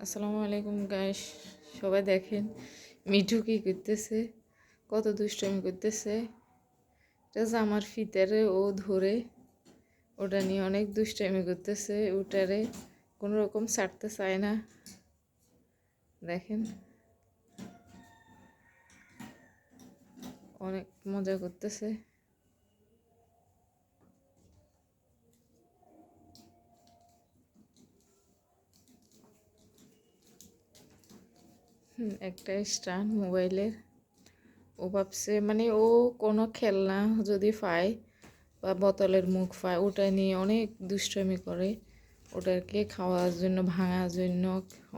আসসালামু আলাইকুম গাইস, সবাই দেখেন মিঠু কি করতেছে, কত দুষ্টামি করতেছে। এটা যে আমার ফিতারে ও ধরে ওটা নিয়ে অনেক দুষ্টামি করতেছে, ওটারে কোনো রকম ছাড়তে চায় না। দেখেন অনেক মজা করতেছে। একটা স্ট্যান্ড মোবাইলের, ও ভাবছে মানে ও কোনো খেলনা যদি পায় বা বোতলের মুখ পায় ওটা নিয়ে অনেক দুষ্টামি করে, ওটাকে খাওয়ার জন্য ভাঙার জন্য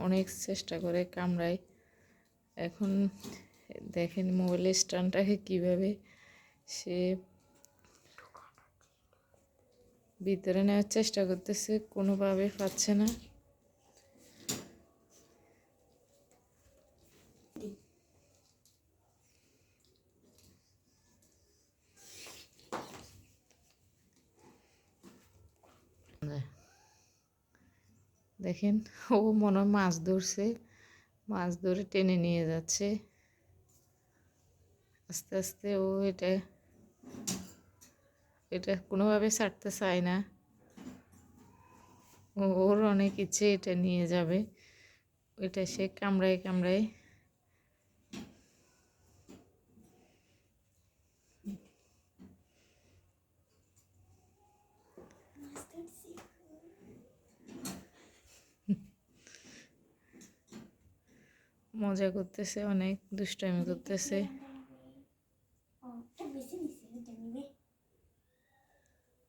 অনেক চেষ্টা করে, কামড়ায়। এখন দেখেন মোবাইলের স্ট্যান্ডটাকে কীভাবে সে ভিতরে নেওয়ার চেষ্টা করতেছে, কোনোভাবে পাচ্ছে না। দেখেন ও মনে হয় মাছ ধরছে, মাছ ধরে টেনে নিয়ে যাচ্ছে আস্তে আস্তে। ও এটা এটা কোনোভাবে ছাড়তে চায় না, ওর অনেক ইচ্ছে এটা নিয়ে যাবে। এটা সে কামড়ায় কামড়ায় মজা করতেছে, অনেক দুষ্টামি করতেছে।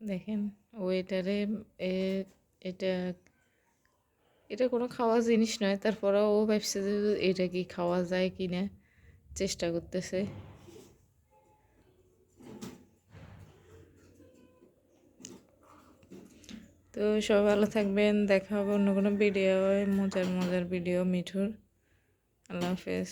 দেখেন ও এটারে এটা এটা কোনো খাওয়া জিনিস নয়, তারপরেও ও ভাবছে যে এটা কি খাওয়া যায় কি না, চেষ্টা করতেছে। তো সবাই ভালো থাকবেন, দেখা হবে অন্য কোনো ভিডিও, মজার মজার ভিডিও মিঠুর। আল্লাহ হাফেজ।